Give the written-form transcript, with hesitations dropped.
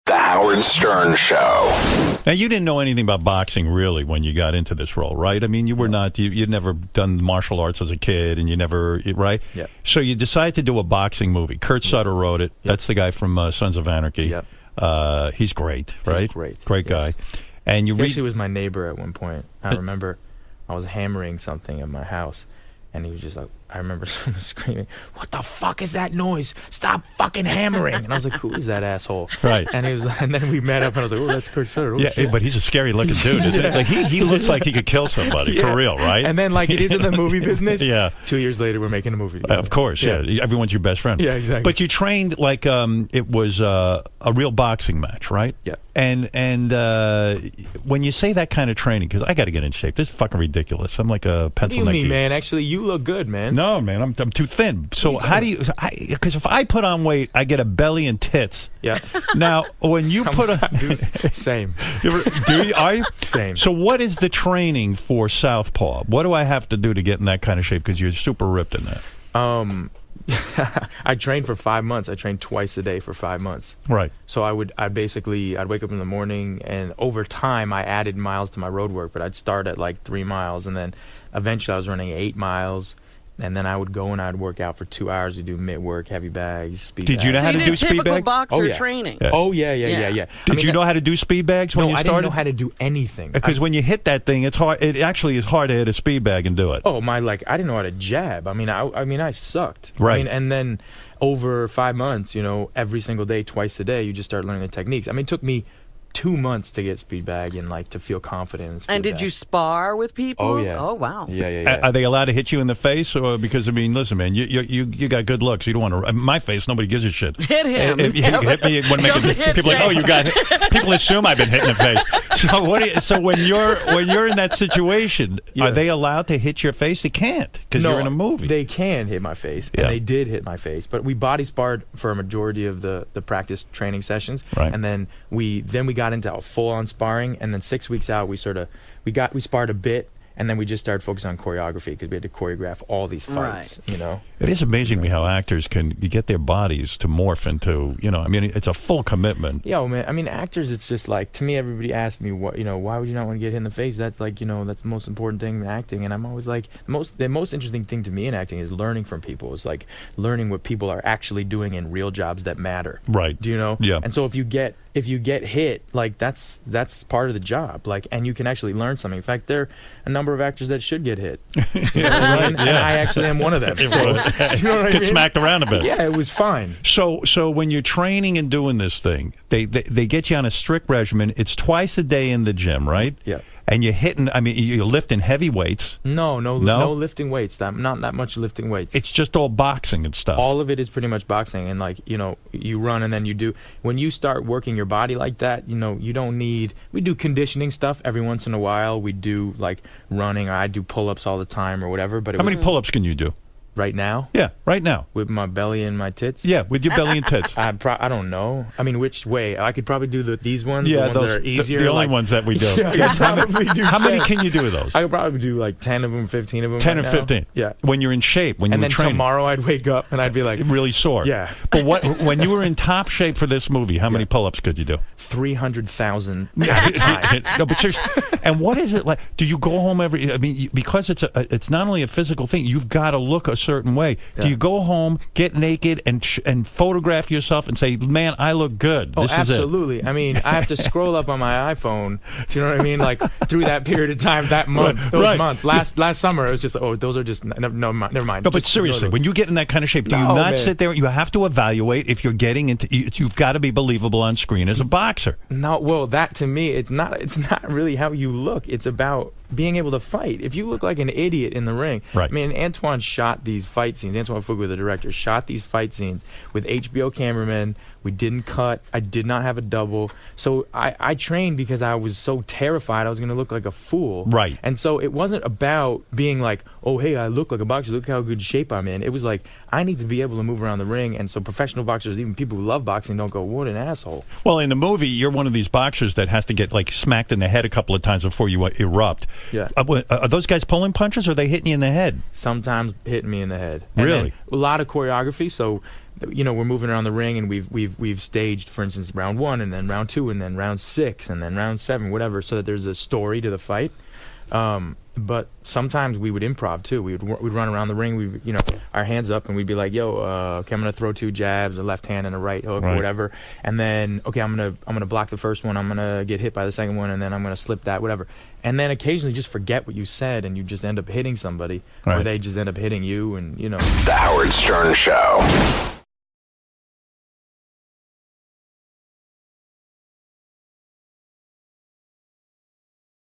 The Howard Stern Show. Now, you didn't know anything about boxing, really, when you got into this role, right? I mean, you were not, you'd never done martial arts as a kid, and you never, right? Yeah. So you decided to do a boxing movie. Kurt Sutter wrote it. Yep. That's the guy from Sons of Anarchy. Yep. He's great, right? He's great. Great guy. And he actually was my neighbor at one point. I remember I was hammering something in my house, and he was just like, I remember someone screaming, "What the fuck is that noise? Stop fucking hammering!" And I was like, "Who is that asshole?" Right. And he was, and then we met up, and I was like, "Oh, that's Kurt Sutter." Oh, yeah, shit. but he's a scary looking dude, isn't he? Like he looks like he could kill somebody for real, right? And then like it is in the movie business. Yeah. 2 years later, we're making a movie together. Of course, yeah. Everyone's your best friend. Yeah, exactly. But you trained like it was a real boxing match, right? Yeah. And when you say that kind of training, because I got to get in shape. This is fucking ridiculous. I'm like a pencil neck. What do you mean, man? Actually, you look good, man. No, man, I'm too thin. So how do you? Because if I put on weight, I get a belly and tits. Yeah. Now, when you put on same. Do you? Are you? Same. So what is the training for Southpaw? What do I have to do to get in that kind of shape? Because you're super ripped in that. I trained for 5 months. I trained twice a day for 5 months. Right. So I'd wake up in the morning, and over time I added miles to my road work, but I'd start at like 3 miles, and then eventually I was running 8 miles. And then I would go and I'd work out for 2 hours to do mitt work, heavy bags, speed bags. Did you know how to do speed typical bags? boxer training. Yeah. Oh, yeah. Did you know how to do speed bags when you started? No, I didn't know how to do anything. Because when you hit that thing, it's hard. It actually is hard to hit a speed bag and do it. Oh, I didn't know how to jab. I sucked. Right. And then over 5 months, every single day, twice a day, you just start learning the techniques. It took me 2 months to get speed bag and to feel confident in speed And did bag. you spar with people? Oh, yeah. Oh, wow. Yeah. Are they allowed to hit you in the face? Or because listen, man, you got good looks. You don't want to. My face, nobody gives a shit. Hit him. If you hit me, it wouldn't make people like, oh, you got hit. People assume I've been hit in the face. So when you're in that situation, are they allowed to hit your face? They can't because you're in a movie. They can hit my face, and they did hit my face. But we body sparred for a majority of the practice training sessions, right. And then we got into a full-on sparring, and then 6 weeks out we sparred a bit, and then we just started focusing on choreography because we had to choreograph all these fights. Right. It is amazing me how actors can get their bodies to morph into. It's a full commitment. Yeah, man. Actors, it's just like, to me, everybody asks me why would you not want to get hit in the face? That's that's the most important thing in acting, and I'm always like, the most interesting thing to me in acting is learning from people. It's like learning what people are actually doing in real jobs that matter. Right. Do you know? Yeah. And so if you get hit, that's part of the job. And you can actually learn something. In fact, there are a number of actors that should get hit. And I actually am one of them. So, you know what I Get mean? smacked around a bit. Yeah, it was fine. So when you're training and doing this thing, they get you on a strict regimen. It's twice a day in the gym, right? Yeah. And you're hitting. You're lifting heavy weights. No lifting weights. Not that much lifting weights. It's just all boxing and stuff. All of it is pretty much boxing, and you run, and then you do. When you start working your body like that, you don't need. We do conditioning stuff every once in a while. We do running, or I do pull-ups all the time, or whatever. But how many pull-ups can you do? Right now? Yeah, right now. With my belly and my tits? Yeah, with your belly and tits. I don't know. Which way? I could probably do these ones, yeah, the ones that are easier. The only ones that we do. Yeah, probably do how many can you do of those? I could probably do 10 of them, 15 of them 10 right or now. 15? Yeah. When you're in shape, when and you're then training. Tomorrow I'd wake up and I'd be really sore. Yeah. But when you were in top shape for this movie, how many pull-ups could you do? 300,000 at a time. No, but seriously. And what is it like? Do you go home because it's not only a physical thing, you've got to look a certain way. Yeah. Do you go home, get naked, and photograph yourself and say, man, I look good. Oh, this absolutely. Is it. I have to scroll up on my iPhone. Do you know what I mean? Through that period of time, that month, those months. Last summer, it was just, those are just, never mind. No, but seriously, when you get in that kind of shape, do you not sit there? You have to evaluate if you're getting into. You've got to be believable on screen as a boxer. No, well, that to me, it's not really how you look. It's about being able to fight. If you look like an idiot in the ring, right. Antoine shot these fight scenes. Antoine Fuqua, the director, shot these fight scenes with HBO cameramen. We didn't cut. I did not have a double. So I trained because I was so terrified I was going to look like a fool. Right. And so it wasn't about being like, oh, hey, I look like a boxer. Look how good shape I'm in. It was like, I need to be able to move around the ring. And so professional boxers, even people who love boxing, don't go, what an asshole. Well, in the movie, you're one of these boxers that has to get smacked in the head a couple of times before you erupt. Yeah. Are those guys pulling punches, or are they hitting you in the head? Sometimes hitting me in the head. And really? a lot of choreography. So you know, we're moving around the ring, and we've staged, for instance, round 1, and then round 2, and then round 6, and then round 7, whatever, so that there's a story to the fight. But sometimes we would improv too. We'd run around the ring. We, you know, our hands up, and we'd be like, "Yo, okay, I'm gonna throw 2 jabs, a left hand and a right hook, or whatever." And then, okay, I'm gonna block the first one. I'm gonna get hit by the second one, and then I'm gonna slip that, whatever. And then occasionally, just forget what you said, and you just end up hitting somebody, or they just end up hitting you, and you know. The Howard Stern Show.